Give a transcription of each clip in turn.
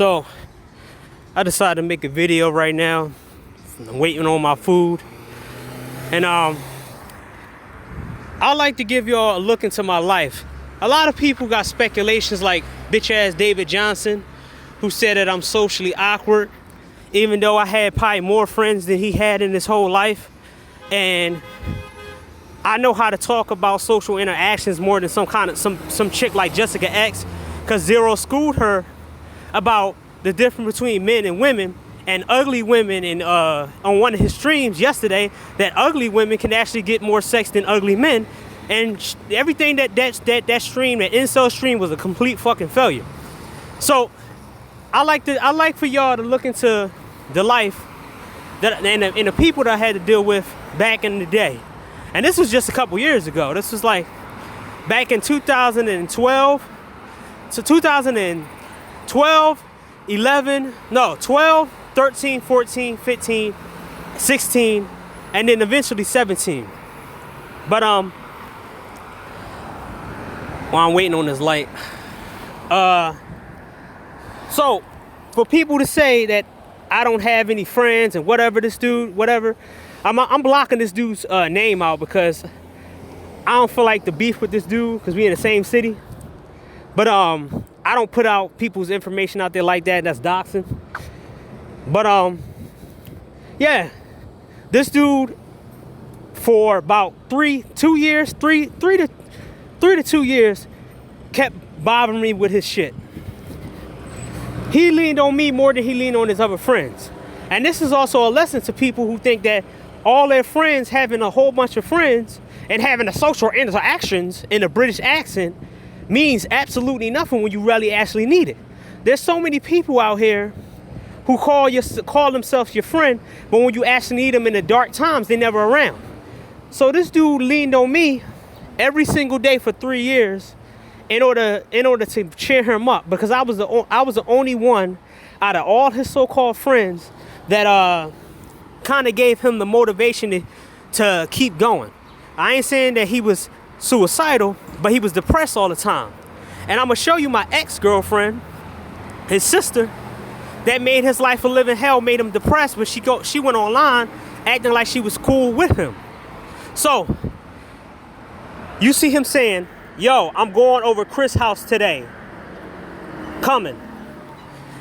So I decided to make a video right now. I'm waiting on my food. And I like to give y'all a look into my life. A lot of people got speculations like bitch ass David Johnson, who said that I'm socially awkward, even though I had probably more friends than he had in his whole life. And I know how to talk about social interactions more than some chick like Jessica X, because Zero schooled her about the difference between men and women and ugly women. And on one of his streams yesterday, that ugly women can actually get more sex than ugly men. And everything that stream, that incel stream, was a complete fucking failure. So I like for y'all to look into the life that and the people that I had to deal with back in the day. And this was just a couple years ago. This was like back in 2012. So 2012, 12, 13, 14, 15, 16, and then eventually 17. But while I'm waiting on this light. So for people to say that I don't have any friends and whatever, I'm blocking this dude's name out because I don't feel like the beef with this dude because we in the same city. But I don't put out people's information out there like that. That's doxing. But yeah, this dude for about 3 to 2 years kept bothering me with his shit. He leaned on me more than he leaned on his other friends. And this is also a lesson to people who think that all their friends having a whole bunch of friends and having a social interactions in a British accent means absolutely nothing when you really actually need it. There's so many people out here who call themselves your friend, but when you actually need them in the dark times, they're never around. So this dude leaned on me every single day for 3 years in order to cheer him up, because I was the only one out of all his so-called friends that kind of gave him the motivation to keep going. I ain't saying that he was suicidal, but he was depressed all the time. And I'm gonna show you my ex-girlfriend, his sister, that made his life a living hell, made him depressed, but she went online acting like she was cool with him. So you see him saying, yo, I'm going over Chris' house today. Coming.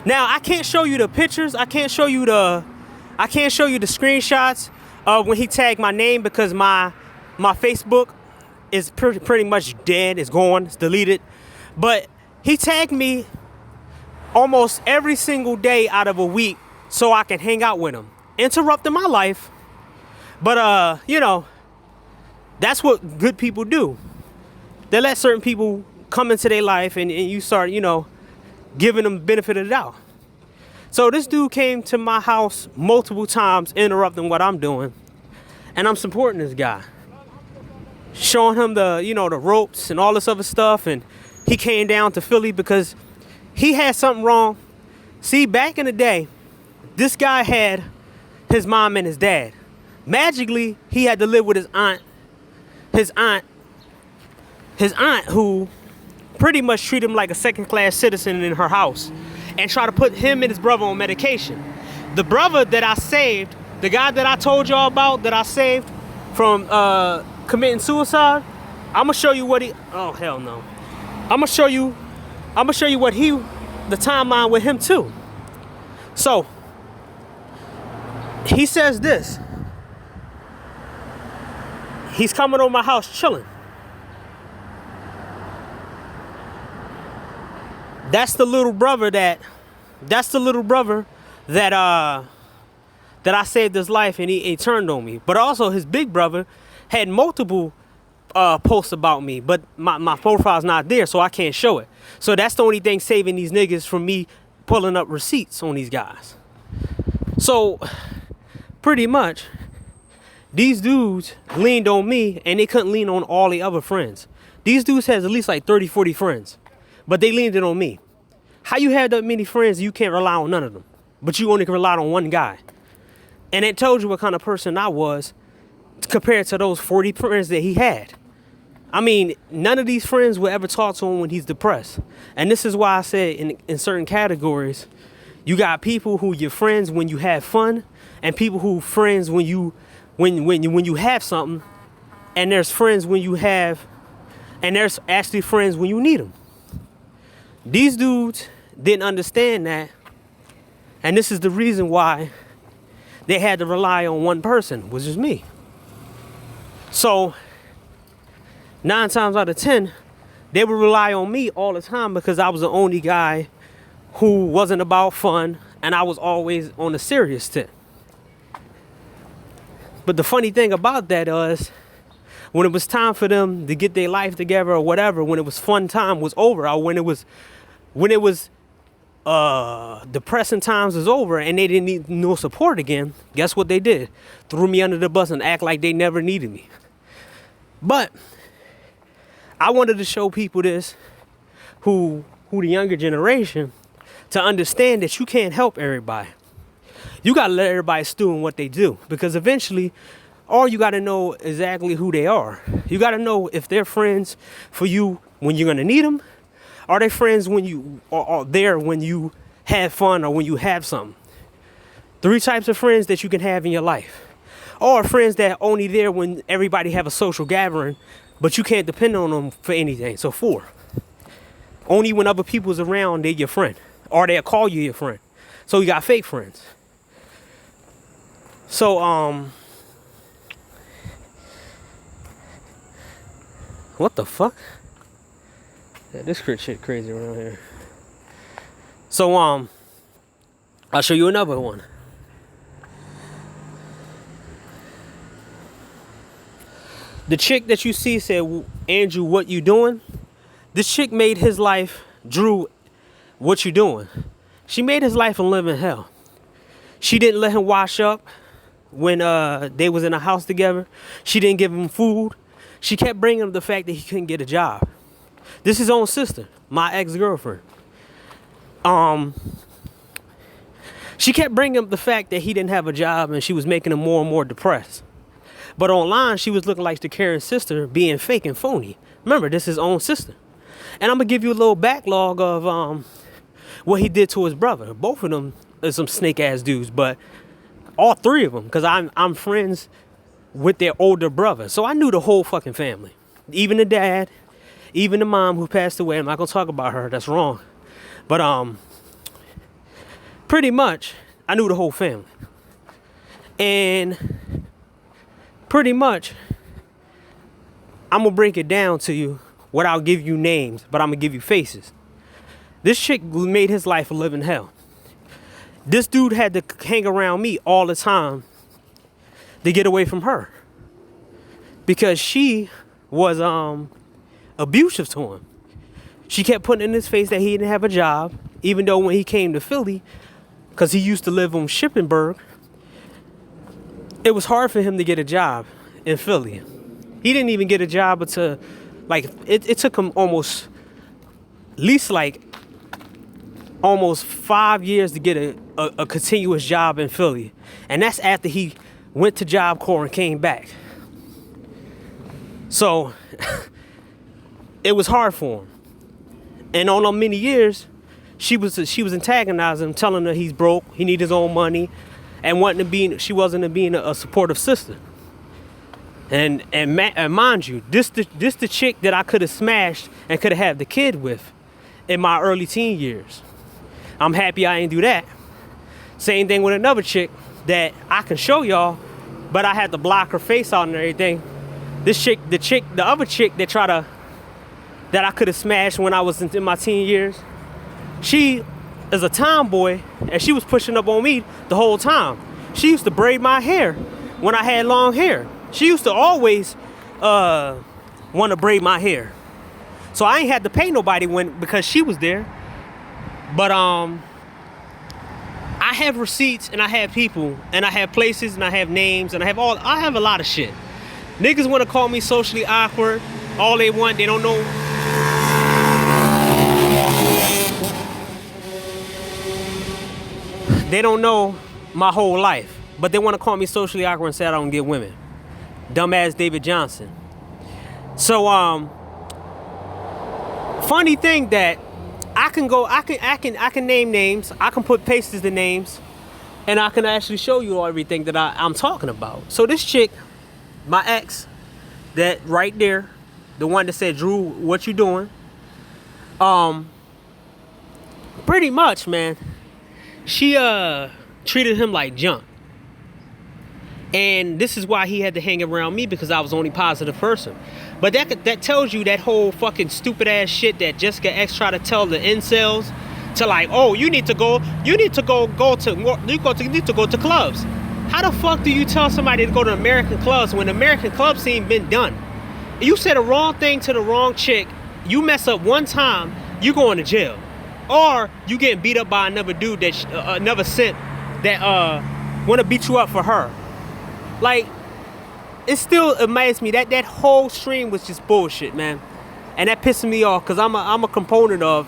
Now I can't show you the pictures, I can't show you the screenshots of when he tagged my name, because my Facebook is pretty much dead. It's gone. It's deleted. But he tagged me almost every single day out of a week so I can hang out with him, interrupting my life. But that's what good people do. They let certain people come into their life and you start, giving them the benefit of the doubt. So this dude came to my house multiple times, interrupting what I'm doing, and I'm supporting this guy, showing him the ropes and all this other stuff. And he came down to Philly because he had something wrong. See, back in the day, this guy had his mom and his dad. Magically, he had to live with his aunt who pretty much treated him like a second-class citizen in her house and try to put him and his brother on medication. The brother that I saved, the guy that I told y'all about that I saved from committing suicide, I'm gonna show you what he, oh hell no. I'm gonna show you what the timeline with him too. So he says this. He's coming over my house chilling. That's the little brother that I saved his life, and he turned on me. But also his big brother had multiple posts about me, but my profile's not there, so I can't show it. So that's the only thing saving these niggas from me pulling up receipts on these guys. So pretty much these dudes leaned on me, and they couldn't lean on all the other friends. These dudes has at least like 30, 40 friends, but they leaned it on me. How you have that many friends, you can't rely on none of them, but you only can rely on one guy? And it told you what kind of person I was compared to those 40 friends that he had. I mean, none of these friends will ever talk to him when he's depressed. And this is why I said in certain categories, You got people who you're friends when you have fun, and people who friends when you have something, and there's friends when you have, and there's actually friends when you need them. These dudes didn't understand that, and this is the reason why they had to rely on one person, which is me. So 9 times out of 10, they would rely on me all the time because I was the only guy who wasn't about fun, and I was always on the serious tip. But the funny thing about that is, when it was time for them to get their life together or whatever, when it was fun time was over, or when it was depressing times was over and they didn't need no support again, guess what they did? Threw me under the bus and act like they never needed me. But I wanted to show people this, who the younger generation, to understand that you can't help everybody. You gotta let everybody stew in what they do, because eventually, all you gotta know exactly who they are. You gotta know if they're friends for you when you're gonna need them. Are they friends when you are there when you have fun or when you have something? 3 types of friends that you can have in your life. Or friends that are only there when everybody have a social gathering, but you can't depend on them for anything. So 4. Only when other people's around, they're your friend. Or they'll call you your friend. So you got fake friends. So, what the fuck? Yeah, this shit crazy around here. So, I'll show you another one. The chick that you see said, Andrew, what you doing? This chick made his life, Drew, what you doing? She made his life a living hell. She didn't let him wash up when they was in a house together. She didn't give him food. She kept bringing up the fact that he couldn't get a job. This is his own sister, my ex-girlfriend. She kept bringing up the fact that he didn't have a job, and she was making him more and more depressed. But online, she was looking like the Karen sister, being fake and phony. Remember, this is his own sister. And I'm going to give you a little backlog of what he did to his brother. Both of them are some snake-ass dudes, but all 3 of them, because I'm friends with their older brother. So I knew the whole fucking family. Even the dad, even the mom who passed away. I'm not going to talk about her. That's wrong. But pretty much, I knew the whole family. And pretty much, I'm going to break it down to you without giving you names, but I'm going to give you faces. This chick made his life a living hell. This dude had to hang around me all the time to get away from her, because she was abusive to him. She kept putting in his face that he didn't have a job, even though when he came to Philly, because he used to live on Shippensburg, it was hard for him to get a job in Philly. He didn't even get a job until, it took him almost 5 years to get a continuous job in Philly. And that's after he went to Job Corps and came back. So it was hard for him. And on them many years, she was antagonizing him, telling her he's broke, he needs his own money, and she wasn't being a supportive sister. And mind you, this the chick that I could have smashed and could have had the kid with in my early teen years. I'm happy I ain't do that. Same thing with another chick that I can show y'all, but I had to block her face out and everything. The other chick that I could have smashed when I was in my teen years, she is a tomboy, and she was pushing up on me the whole time. She used to braid my hair when I had long hair. She used to always want to braid my hair. So I ain't had to pay nobody because she was there. But I have receipts, and I have people, and I have places, and I have names, and I have a lot of shit. Niggas want to call me socially awkward. All they want, they don't know. They don't know my whole life, but they want to call me socially awkward and say I don't get women. Dumbass David Johnson. So, funny thing that I can name names. I can put pastes the names, and I can actually show you everything that I'm talking about. So this chick, my ex, that right there, the one that said, Drew, what you doing? Pretty much, man, she treated him like junk. And this is why he had to hang around me, because I was the only positive person. But that tells you that whole fucking stupid ass shit that Jessica X tried to tell the incels, to like, oh, you need to go to clubs. How the fuck do you tell somebody to go to American clubs when American club scene been done? You said the wrong thing to the wrong chick, you mess up one time, you going to jail. Or you getting beat up by another dude that another simp that want to beat you up for her. Like, it still amazes me that whole stream was just bullshit, man. And that pisses me off, because I'm a component of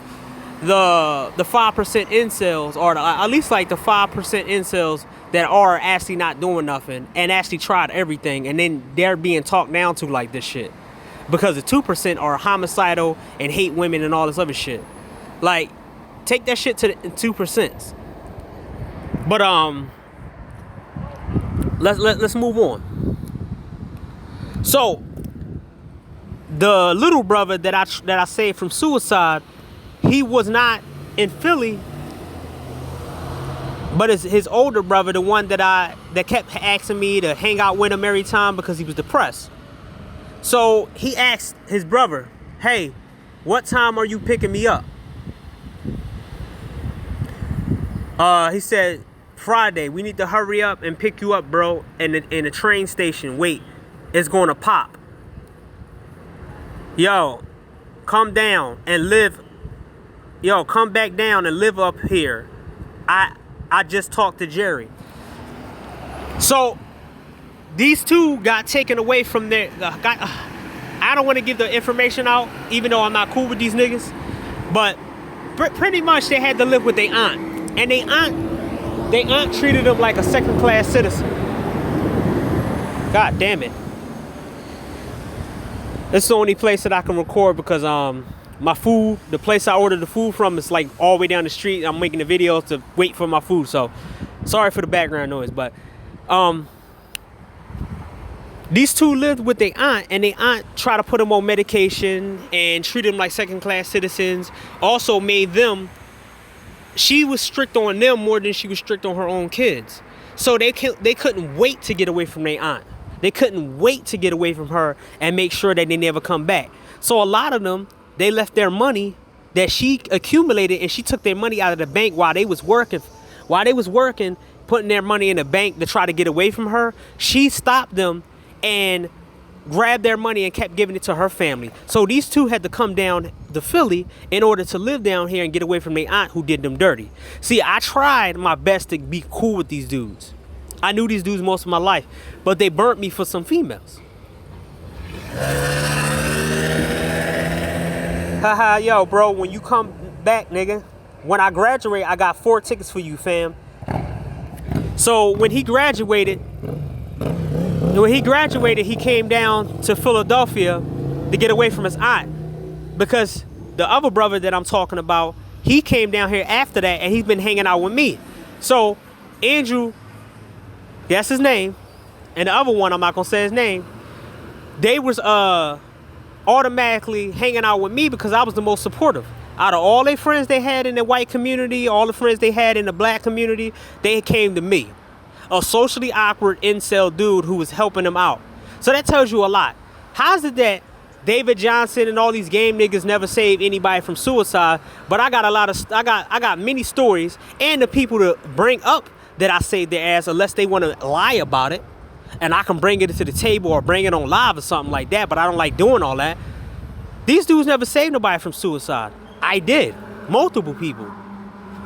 the 5% incels, or at least like the 5% incels that are actually not doing nothing and actually tried everything, and then they're being talked down to like this shit. Because the 2% are homicidal and hate women and all this other shit. Like, take that shit to the 2%. But let's move on. So the little brother that I saved from suicide, he was not in Philly, but it's his older brother, the one that kept asking me to hang out with him every time because he was depressed. So he asked his brother, hey, what time are you picking me up? He said, Friday. We need to hurry up and pick you up, bro, in the train station. Wait, it's going to pop. Yo, come down and live. Yo, come back down and live up here. I just talked to Jerry. So these two got taken away from their. I don't want to give the information out, even though I'm not cool with these niggas. But pretty much they had to live with their aunt, and their aunt treated them like a second-class citizen. God damn it. This is the only place that I can record, because my food, the place I ordered the food from, is like all the way down the street. I'm making the video to wait for my food, so sorry for the background noise. But these two lived with their aunt, and their aunt tried to put them on medication and treat them like second-class citizens. Also made them, she was strict on them more than she was strict on her own kids. So they couldn't wait to get away from their aunt. They couldn't wait to get away from her and make sure that they never come back. So a lot of them, they left their money that she accumulated, and she took their money out of the bank while they was working. While they was working, putting their money in the bank to try to get away from her, she stopped them and grabbed their money and kept giving it to her family. So these two had to come down to Philly in order to live down here and get away from their aunt who did them dirty. See, I tried my best to be cool with these dudes. I knew these dudes most of my life, but they burnt me for some females. Haha, yo, bro, when you come back, nigga, when I graduate, I got 4 tickets for you, fam. So when he graduated, he came down to Philadelphia to get away from his aunt, because the other brother that I'm talking about, he came down here after that, and he's been hanging out with me. So Andrew, that's his name, and the other one, I'm not gonna say his name, they was automatically hanging out with me because I was the most supportive. Out of all their friends they had in the white community, all the friends they had in the black community, they came to me, a socially awkward incel dude who was helping them out. So that tells you a lot. How's it that David Johnson and all these game niggas never saved anybody from suicide, but I got many stories, and the people to bring up that I saved their ass, unless they want to lie about it, and I can bring it to the table or bring it on live or something like that, but I don't like doing all that. These dudes never saved nobody from suicide. I did. Multiple people.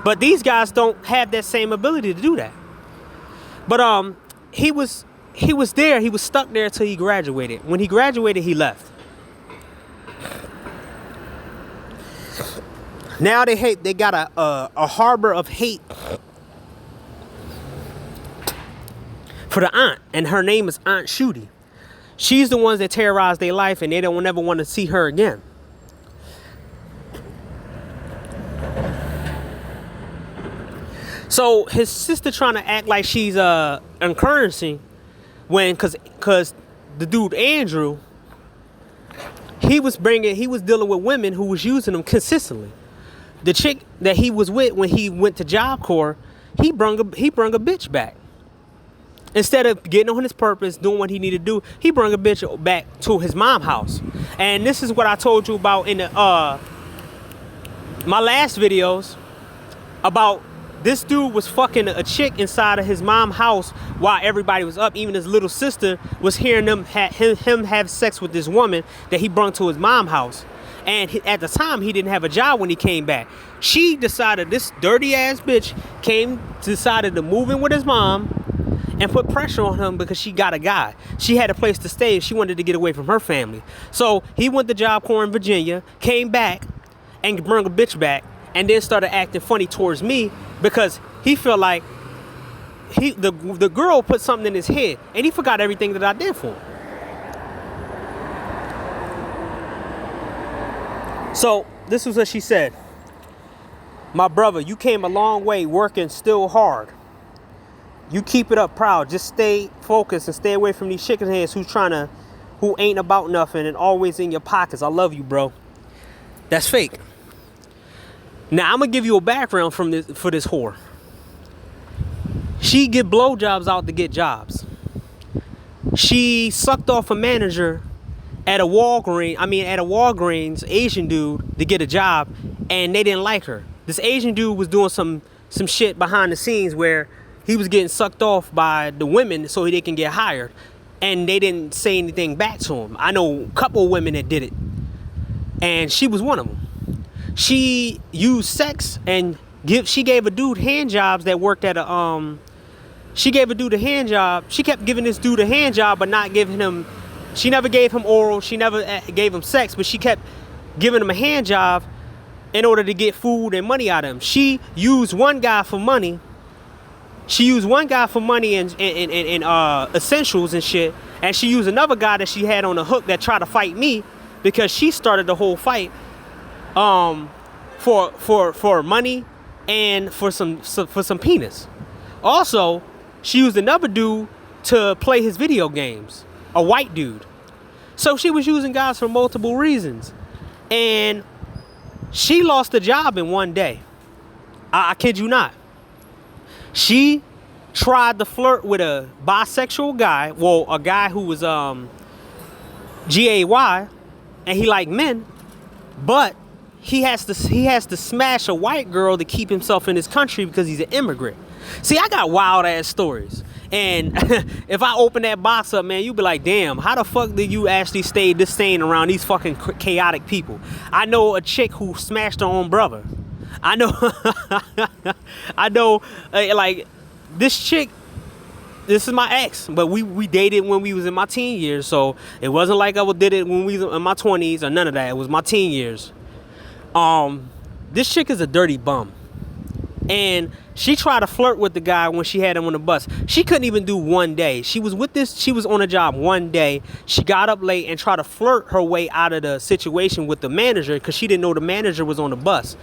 But these guys don't have that same ability to do that. But he was there. He was stuck there until he graduated. When he graduated, he left. Now they got a harbor of hate for the aunt, and her name is Aunt Shooty. She's the ones that terrorize their life, and they don't ever want to see her again. So his sister trying to act like she's encouraging cause the dude Andrew, he was dealing with women who was using him consistently. The chick that he was with when he went to Job Corps, he brung a bitch back. Instead of getting on his purpose, doing what he needed to do, he brung a bitch back to his mom's house. And this is what I told you about in the my last videos about this dude was fucking a chick inside of his mom's house while everybody was up. Even his little sister was hearing him have sex with this woman that he brung to his mom's house. And at the time, he didn't have a job when he came back. She decided, this dirty ass bitch decided to move in with his mom and put pressure on him because she got a guy. She had a place to stay. She wanted to get away from her family. So he went to Job Corps in Virginia, came back and brought a bitch back, and then started acting funny towards me because he felt like the girl put something in his head and he forgot everything that I did for him. So this was what she said. My brother, you came a long way working still hard. You keep it up proud. Just stay focused and stay away from these chicken heads who ain't about nothing and always in your pockets. I love you, bro. That's fake. Now I'm gonna give you a background for this whore. She get blowjobs out to get jobs. She sucked off a manager at a Walgreens Asian dude to get a job, and they didn't like her. This Asian dude was doing some shit behind the scenes where he was getting sucked off by the women so they can get hired, and they didn't say anything back to him. I know a couple of women that did it, and she was one of them. She used sex and she gave a dude hand jobs that worked at a she gave a dude a hand job. She kept giving this dude a hand job but not giving him. She never gave him oral. She never gave him sex, but she kept giving him a hand job in order to get food and money out of him. She used one guy for money. She used one guy for money and essentials and shit. And she used another guy that she had on the hook that tried to fight me because she started the whole fight for money and for some penis. Also, she used another dude to play his video games. A white dude. So she was using guys for multiple reasons. And she lost a job in one day. I kid you not. She tried to flirt with a bisexual guy. Well, a guy who was gay, and he liked men. But he has to smash a white girl to keep himself in his country because he's an immigrant. See, I got wild ass stories. And if I open that box up, man, you'd be like, damn, how the fuck did you actually stay this sane around these fucking chaotic people? I know a chick who smashed her own brother. I know, like, this chick, this is my ex, but we dated when we was in my teen years, so it wasn't like I did it when we was in my 20s or none of that. It was my teen years. This chick is a dirty bum. And she tried to flirt with the guy when she had him on the bus. She couldn't even do one day. She was on a job one day. She got up late and tried to flirt her way out of the situation with the manager because she didn't know the manager was on the bus.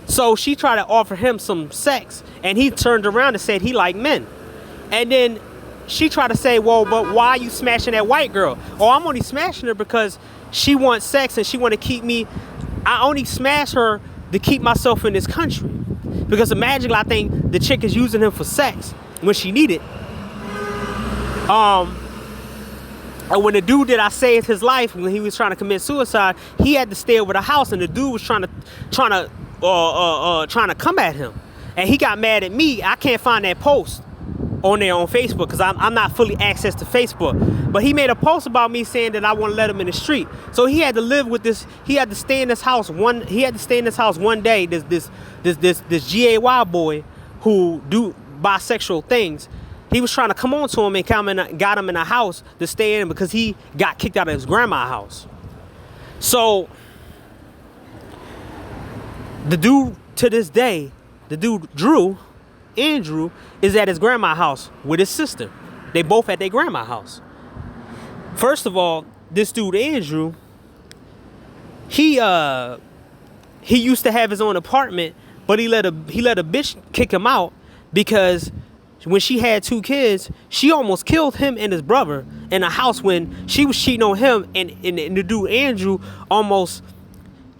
So she tried to offer him some sex, and he turned around and said he liked men. And then she tried to say, well, but why are you smashing that white girl? Oh, I'm only smashing her because she wants sex and she want to keep me. I only smash her to keep myself in this country. Because imagine, I think the chick is using him for sex when she needed. And when the dude that I saved his life when he was trying to commit suicide, he had to stay over the house, and the dude was trying to come at him, and he got mad at me. I can't find that post on there on Facebook because I'm not fully accessed to Facebook. But he made a post about me saying that I want to let him in the street. So he had to live with this. He had to stay in this house one. He had to stay in this house one day. This gay boy who do bisexual things. He was trying to come on to him and got him in a house to stay in because he got kicked out of his grandma's house. So the dude to this day, the dude Andrew, is at his grandma's house with his sister. They both at their grandma's house. First of all, this dude Andrew, he used to have his own apartment, but he let a bitch kick him out because when she had 2 kids, she almost killed him and his brother in a house when she was cheating on him, and the dude Andrew almost,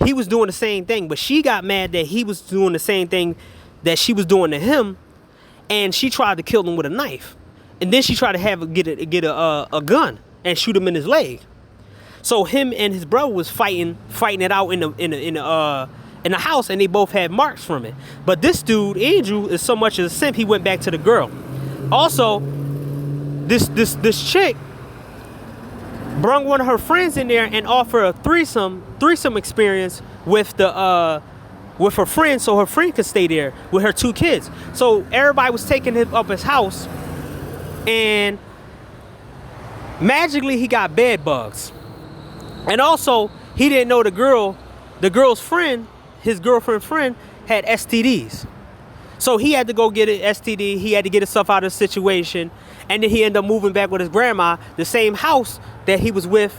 he was doing the same thing, but she got mad that he was doing the same thing that she was doing to him, and she tried to kill him with a knife, and then she tried to get a gun and shoot him in his leg. So him and his brother was fighting it out in the house, and they both had marks from it. But this dude Andrew is so much as a simp, he went back to the girl. Also, this chick brought one of her friends in there and offered a threesome experience with her friend, so her friend could stay there with her 2 kids. So everybody was taking him up his house, and magically he got bed bugs. And also, he didn't know the girl's friend, his girlfriend friend, had STDs. So he had to go get an STD. He had to get himself out of the situation. And then he ended up moving back with his grandma, the same house that he was with,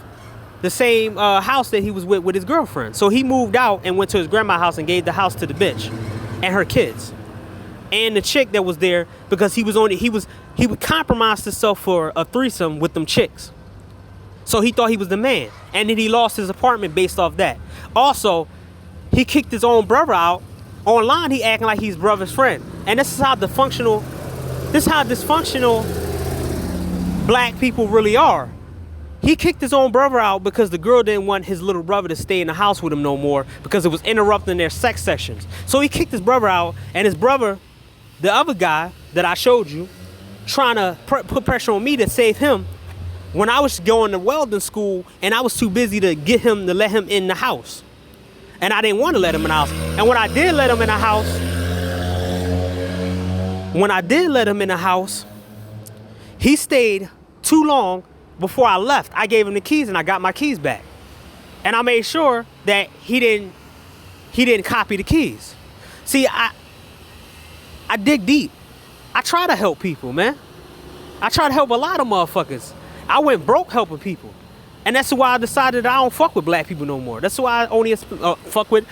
with his girlfriend. So he moved out and went to his grandma's house and gave the house to the bitch and her kids and the chick that was there, because he would compromise himself for a threesome with them chicks. So he thought he was the man, and then he lost his apartment based off that. Also, he kicked his own brother out. Online, he acting like he's brother's friend, and this is how dysfunctional black people really are. He kicked his own brother out because the girl didn't want his little brother to stay in the house with him no more because it was interrupting their sex sessions. So he kicked his brother out, and his brother, the other guy that I showed you, trying to put pressure on me to save him when I was going to welding school, and I was too busy to let him in the house. And I didn't want to let him in the house. And when I did let him in the house, he stayed too long before I left. I gave him the keys and I got my keys back. And I made sure that he didn't copy the keys. See, I dig deep. I try to help people, man. I try to help a lot of motherfuckers. I went broke helping people. And that's why I decided I don't fuck with black people no more. That's why I only fuck with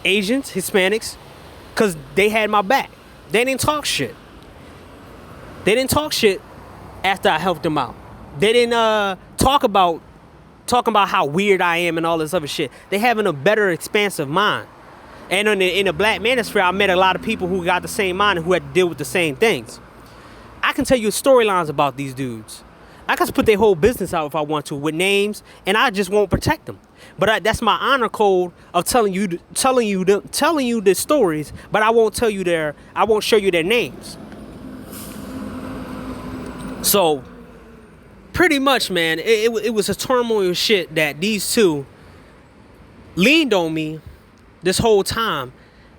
Asians, Hispanics, because they had my back. They didn't talk shit. They didn't talk shit after I helped them out. They didn't talking about how weird I am and all this other shit. They having a better, expansive mind. And in the black manosphere, I met a lot of people who got the same mind and who had to deal with the same things. I can tell you storylines about these dudes. I can put their whole business out if I want to with names, and I just won't protect them. But that's my honor code of telling you the stories, but I won't show you their names. So pretty much, man, it was a turmoil shit that these two leaned on me this whole time.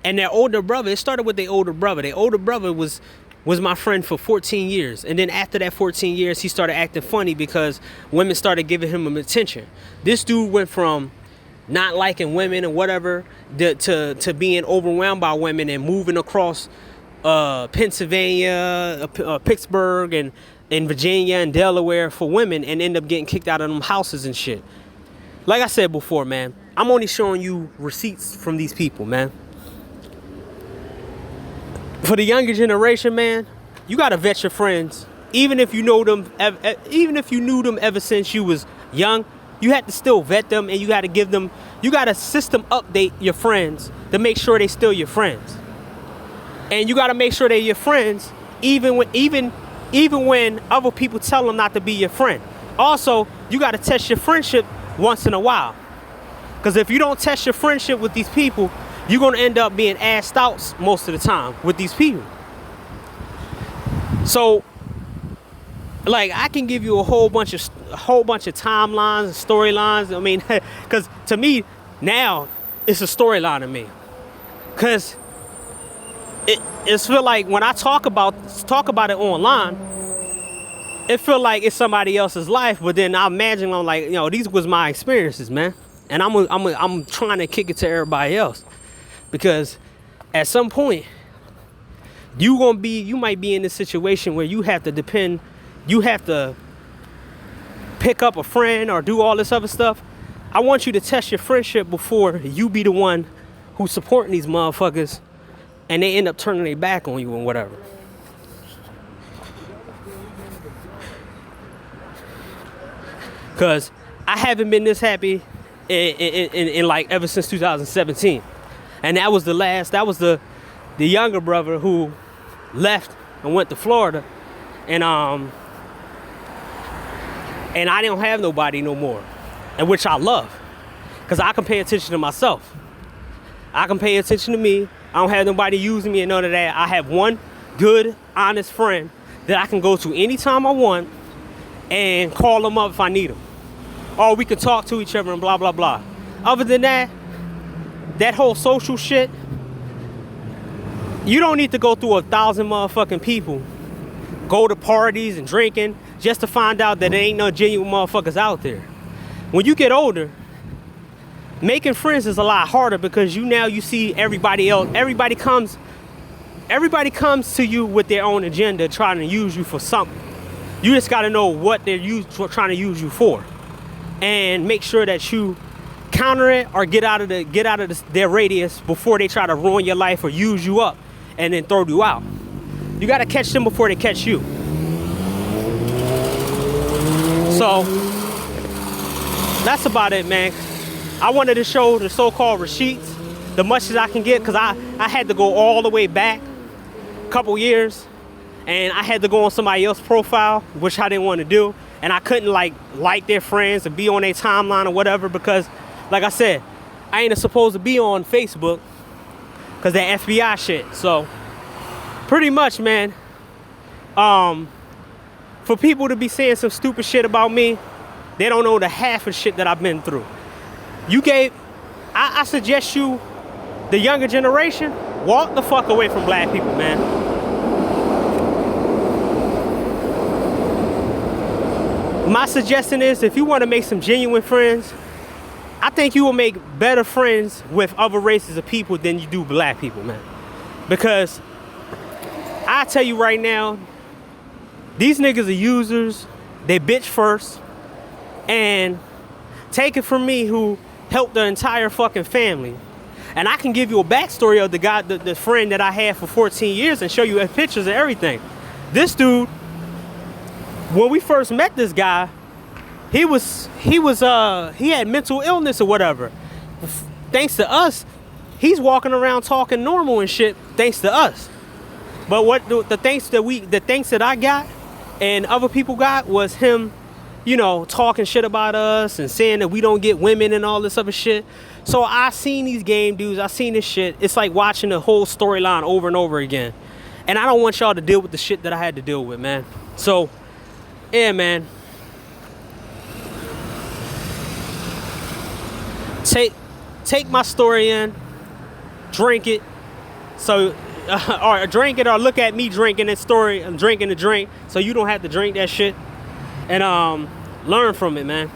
And their older brother, it started with their older brother. Their older brother was my friend for 14 years. And then after that 14 years, he started acting funny because women started giving him attention. This dude went from not liking women and whatever to being overwhelmed by women and moving across Pennsylvania, Pittsburgh, and Virginia and Delaware for women, and end up getting kicked out of them houses and shit. Like I said before, man, I'm only showing you receipts from these people, man. For the younger generation, man, you gotta vet your friends. Even if you know them, even if you knew them ever since you was young, you had to still vet them, and you gotta system update your friends to make sure they still your friends. And you gotta make sure they're your friends, even when other people tell them not to be your friend. Also, you gotta test your friendship once in a while. Because if you don't test your friendship with these people, you're gonna end up being assed out most of the time with these people. So, like, I can give you a whole bunch of timelines and storylines. I mean, because to me now it's a storyline to me. Because it's feel like when I talk about it online, it feel like it's somebody else's life. But then I imagine I'm like, these was my experiences, man. And I'm trying to kick it to everybody else. Because at some point, you might be in this situation where you have to pick up a friend or do all this other stuff. I want you to test your friendship before you be the one who's supporting these motherfuckers and they end up turning their back on you and whatever. Cause I haven't been this happy in like ever since 2017. And that was the younger brother who left and went to Florida. And I don't have nobody no more. And which I love. Cause I can pay attention to myself. I can pay attention to me. I don't have nobody using me and none of that. I have one good, honest friend that I can go to anytime I want and call them up if I need them. Or we can talk to each other and blah, blah, blah. Other than that, that whole social shit, you don't need to go through 1,000 motherfucking people, go to parties and drinking just to find out that there ain't no genuine motherfuckers out there. When you get older, making friends is a lot harder because you see everybody else. Everybody comes to you with their own agenda trying to use you for something. You just got to know what they're trying to use you for, and make sure that you counter it or get out of their radius before they try to ruin your life or use you up and then throw you out. You got to catch them before they catch you. So that's about it, man. I wanted to show the so-called receipts the much as I can get, because I had to go all the way back a couple years, and I had to go on somebody else's profile, which I didn't want to do, and I couldn't like their friends and be on their timeline or whatever, because like I said, I ain't supposed to be on Facebook because that FBI shit. So pretty much, man, for people to be saying some stupid shit about me, they don't know the half of shit that I've been through. I suggest you, the younger generation, walk the fuck away from black people, man. My suggestion is, if you want to make some genuine friends, I think you will make better friends with other races of people than you do black people, man. Because I tell you right now, these niggas are users, they bitch first, and take it from me who helped the entire fucking family. And I can give you a backstory of the guy, the friend that I had for 14 years and show you pictures and everything. This dude, when we first met this guy, he had mental illness or whatever. Thanks to us, he's walking around talking normal and shit thanks to us. But what the thanks that I got and other people got was him, talking shit about us and saying that we don't get women and all this other shit. So I seen these game dudes, I seen this shit. It's like watching the whole storyline over and over again. And I don't want y'all to deal with the shit that I had to deal with, man. So, yeah, man. Take my story in, drink it. So, or drink it, or look at me drinking that story, drinking the drink, so you don't have to drink that shit. And learn from it, man.